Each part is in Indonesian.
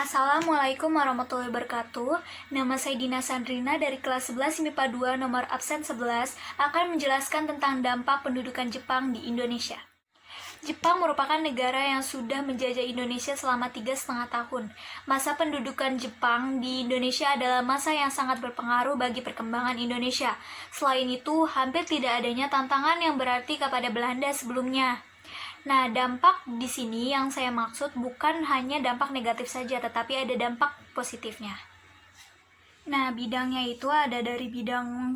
Assalamualaikum warahmatullahi wabarakatuh. Nama saya Dina Sandrina dari kelas 11 MIPA 2 nomor absen 11 akan menjelaskan tentang dampak pendudukan Jepang di Indonesia. Jepang merupakan negara yang sudah menjajah Indonesia selama 3,5 tahun. Masa pendudukan Jepang di Indonesia adalah masa yang sangat berpengaruh bagi perkembangan Indonesia. Selain itu, hampir tidak adanya tantangan yang berarti kepada Belanda sebelumnya. Nah, dampak di sini yang saya maksud bukan hanya dampak negatif saja, tetapi ada dampak positifnya. Nah, bidangnya itu ada dari bidang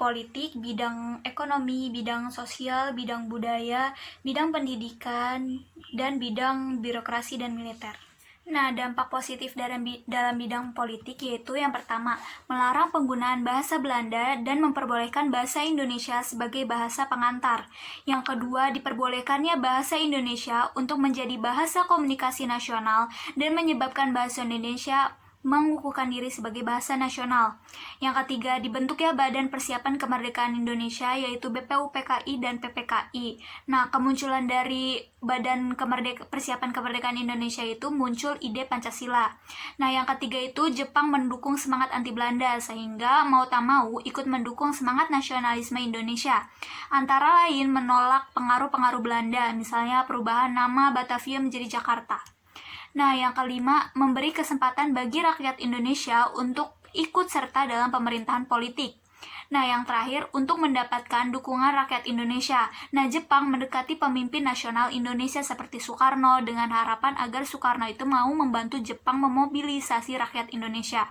politik, bidang ekonomi, bidang sosial, bidang budaya, bidang pendidikan, dan bidang birokrasi dan militer. Nah, dampak positif dalam bidang politik yaitu yang pertama, melarang penggunaan bahasa Belanda dan memperbolehkan bahasa Indonesia sebagai bahasa pengantar. Yang kedua, diperbolehkannya bahasa Indonesia untuk menjadi bahasa komunikasi nasional dan menyebabkan bahasa Indonesia mengukuhkan diri sebagai bahasa nasional. Yang ketiga, dibentuknya Badan Persiapan Kemerdekaan Indonesia yaitu BPUPKI dan PPKI. Nah, kemunculan dari Badan Persiapan Kemerdekaan Indonesia itu muncul ide Pancasila. Nah, yang ketiga itu Jepang mendukung semangat anti Belanda sehingga mau tak mau ikut mendukung semangat nasionalisme Indonesia. Antara lain menolak pengaruh-pengaruh Belanda, misalnya perubahan nama Batavia menjadi Jakarta. Nah, yang kelima, memberi kesempatan bagi rakyat Indonesia untuk ikut serta dalam pemerintahan politik. Nah, yang terakhir, untuk mendapatkan dukungan rakyat Indonesia. Nah, Jepang mendekati pemimpin nasional Indonesia seperti Soekarno dengan harapan agar Soekarno itu mau membantu Jepang memobilisasi rakyat Indonesia.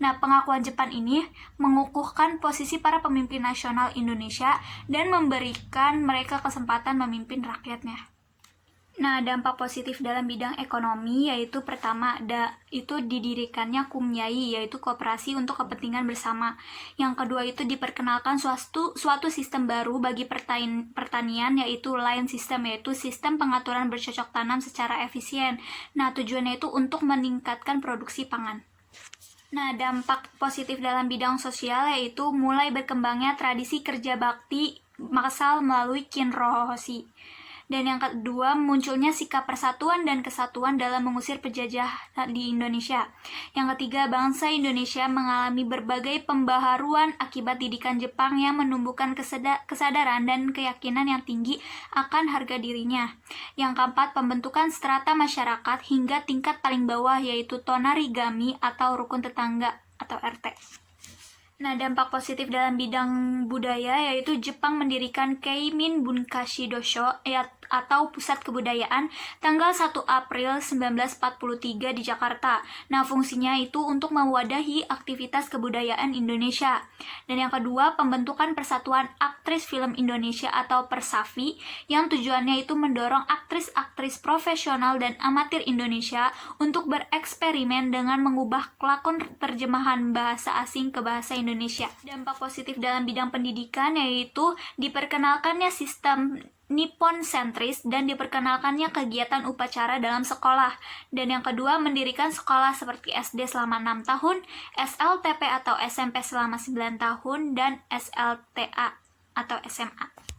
Nah, pengakuan Jepang ini mengukuhkan posisi para pemimpin nasional Indonesia dan memberikan mereka kesempatan memimpin rakyatnya. Nah, dampak positif dalam bidang ekonomi yaitu pertama, itu didirikannya KUMYAI, yaitu Koperasi untuk Kepentingan Bersama. Yang kedua itu diperkenalkan suatu sistem baru bagi pertanian, yaitu line system, yaitu sistem pengaturan bercocok tanam secara efisien. Nah, tujuannya itu untuk meningkatkan produksi pangan. Nah, dampak positif dalam bidang sosial yaitu mulai berkembangnya tradisi kerja bakti massal melalui Kinrohoshi. Dan yang kedua, munculnya sikap persatuan dan kesatuan dalam mengusir penjajah di Indonesia. Yang ketiga, bangsa Indonesia mengalami berbagai pembaharuan akibat didikan Jepang yang menumbuhkan kesadaran dan keyakinan yang tinggi akan harga dirinya. Yang keempat, pembentukan strata masyarakat hingga tingkat paling bawah yaitu tonarigami atau rukun tetangga atau RT. Nah, dampak positif dalam bidang budaya yaitu Jepang mendirikan Keimin Bunkashi Dosho atau Pusat Kebudayaan tanggal 1 April 1943 di Jakarta. Nah, fungsinya itu untuk mewadahi aktivitas kebudayaan Indonesia. Dan yang kedua, pembentukan Persatuan Aktris Film Indonesia atau Persafi yang tujuannya itu mendorong aktris-aktris profesional dan amatir Indonesia untuk bereksperimen dengan mengubah kelakon terjemahan bahasa asing ke bahasa Indonesia. Dampak positif dalam bidang pendidikan yaitu diperkenalkannya sistem Nippon sentris dan diperkenalkannya kegiatan upacara dalam sekolah. Dan yang kedua, mendirikan sekolah seperti SD selama 6 tahun, SLTP atau SMP selama 9 tahun, dan SLTA atau SMA.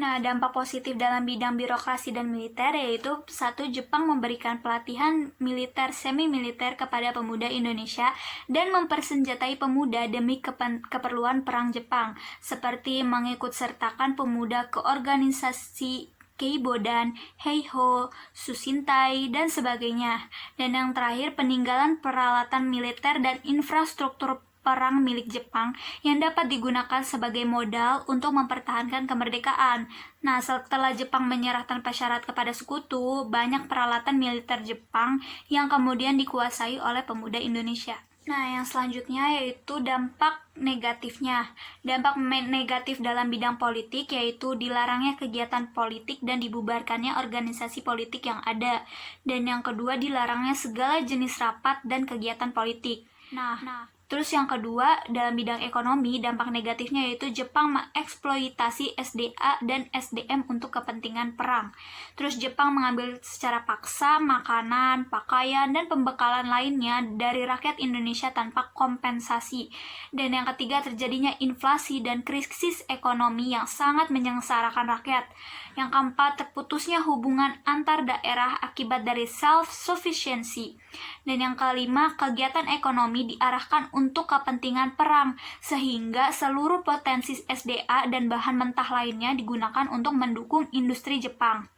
Nah, dampak positif dalam bidang birokrasi dan militer yaitu satu, Jepang memberikan pelatihan militer semi-militer kepada pemuda Indonesia dan mempersenjatai pemuda demi keperluan perang Jepang, seperti mengikut sertakan pemuda ke organisasi Keibodan, Heiho, Susintai, dan sebagainya. Dan yang terakhir, peninggalan peralatan militer dan infrastruktur perang milik Jepang yang dapat digunakan sebagai modal untuk mempertahankan kemerdekaan. Nah, setelah Jepang menyerah tanpa syarat kepada sekutu, banyak peralatan militer Jepang yang kemudian dikuasai oleh pemuda Indonesia. Nah, yang selanjutnya yaitu dampak negatifnya. Dampak negatif dalam bidang politik yaitu dilarangnya kegiatan politik dan dibubarkannya organisasi politik yang ada. Dan yang kedua, dilarangnya segala jenis rapat dan kegiatan politik. Nah, Terus yang kedua, dalam bidang ekonomi, dampak negatifnya yaitu Jepang mengeksploitasi SDA dan SDM untuk kepentingan perang. Terus Jepang mengambil secara paksa makanan, pakaian, dan pembekalan lainnya dari rakyat Indonesia tanpa kompensasi. Dan yang ketiga, terjadinya inflasi dan krisis ekonomi yang sangat menyengsarakan rakyat. Yang keempat, terputusnya hubungan antar daerah akibat dari self-sufficiency. Dan yang kelima, kegiatan ekonomi diarahkan untuk kepentingan perang, sehingga seluruh potensi SDA dan bahan mentah lainnya digunakan untuk mendukung industri Jepang.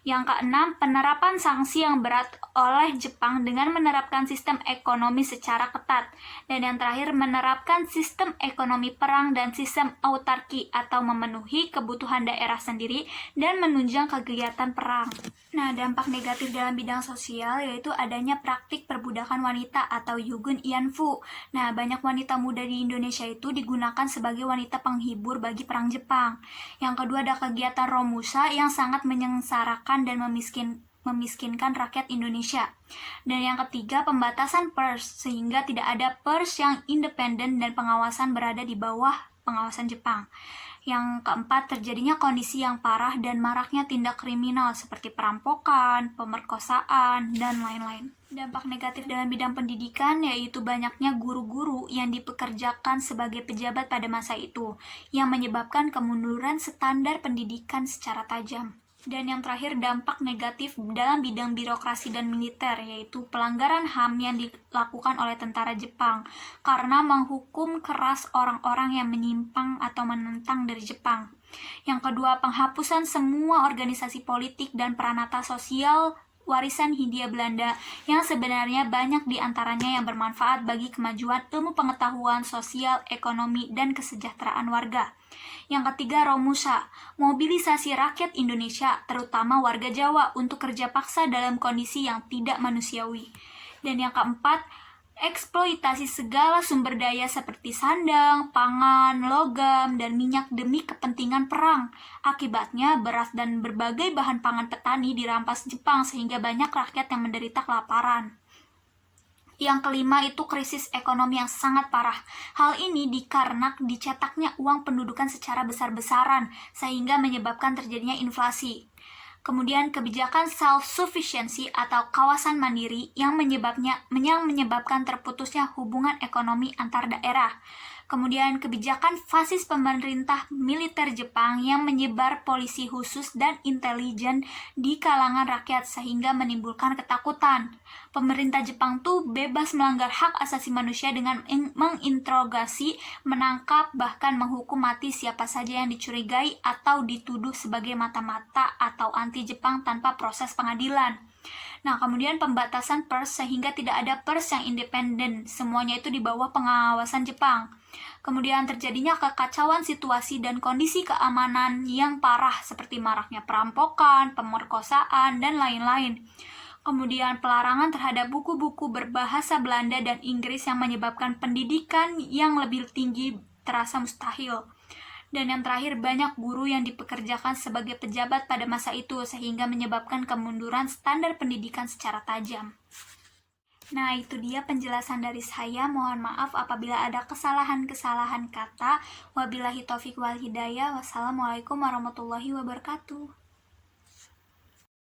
Yang keenam, penerapan sanksi yang berat oleh Jepang dengan menerapkan sistem ekonomi secara ketat. Dan yang terakhir, menerapkan sistem ekonomi perang dan sistem autarki atau memenuhi kebutuhan daerah sendiri dan menunjang kegiatan perang. Nah, dampak negatif dalam bidang sosial yaitu adanya praktik perbudakan wanita atau Yugun Ianfu. Nah, banyak wanita muda di Indonesia itu digunakan sebagai wanita penghibur bagi perang Jepang. Yang kedua, ada kegiatan Romusa yang sangat menyengsarakan dan memiskinkan rakyat Indonesia. Dan yang ketiga, pembatasan pers, sehingga tidak ada pers yang independen dan pengawasan berada di bawah pengawasan Jepang. Yang keempat, terjadinya kondisi yang parah dan maraknya tindak kriminal seperti perampokan, pemerkosaan, dan lain-lain. Dampak negatif dalam bidang pendidikan yaitu banyaknya guru-guru yang dipekerjakan sebagai pejabat pada masa itu, yang menyebabkan kemunduran standar pendidikan secara tajam. Dan yang terakhir, dampak negatif dalam bidang birokrasi dan militer, yaitu pelanggaran HAM yang dilakukan oleh tentara Jepang karena menghukum keras orang-orang yang menyimpang atau menentang dari Jepang. Yang kedua, penghapusan semua organisasi politik dan peranata sosial warisan Hindia Belanda yang sebenarnya banyak di antaranya yang bermanfaat bagi kemajuan ilmu pengetahuan, sosial, ekonomi, dan kesejahteraan warga. Yang ketiga, Romusa, mobilisasi rakyat Indonesia, terutama warga Jawa, untuk kerja paksa dalam kondisi yang tidak manusiawi. Dan yang keempat, eksploitasi segala sumber daya seperti sandang, pangan, logam, dan minyak demi kepentingan perang. Akibatnya, beras dan berbagai bahan pangan petani dirampas Jepang sehingga banyak rakyat yang menderita kelaparan. Yang kelima itu krisis ekonomi yang sangat parah. Hal ini dikarenakan dicetaknya uang pendudukan secara besar-besaran sehingga menyebabkan terjadinya inflasi. Kemudian kebijakan self-sufficiency atau kawasan mandiri yang menyebabkan terputusnya hubungan ekonomi antar daerah. Kemudian kebijakan fasis pemerintah militer Jepang yang menyebar polisi khusus dan intelijen di kalangan rakyat sehingga menimbulkan ketakutan. Pemerintah Jepang tuh bebas melanggar hak asasi manusia dengan menginterogasi, menangkap, bahkan menghukum mati siapa saja yang dicurigai atau dituduh sebagai mata-mata atau anti-Jepang tanpa proses pengadilan. Nah, kemudian pembatasan pers sehingga tidak ada pers yang independen, semuanya itu di bawah pengawasan Jepang. Kemudian terjadinya kekacauan situasi dan kondisi keamanan yang parah seperti maraknya perampokan, pemerkosaan, dan lain-lain. Kemudian pelarangan terhadap buku-buku berbahasa Belanda dan Inggris yang menyebabkan pendidikan yang lebih tinggi terasa mustahil. Dan yang terakhir, banyak guru yang dipekerjakan sebagai pejabat pada masa itu sehingga menyebabkan kemunduran standar pendidikan secara tajam. Nah, itu dia penjelasan dari saya. Mohon maaf apabila ada kesalahan-kesalahan kata. Wabillahi taufiq wal hidayah. Wassalamualaikum warahmatullahi wabarakatuh.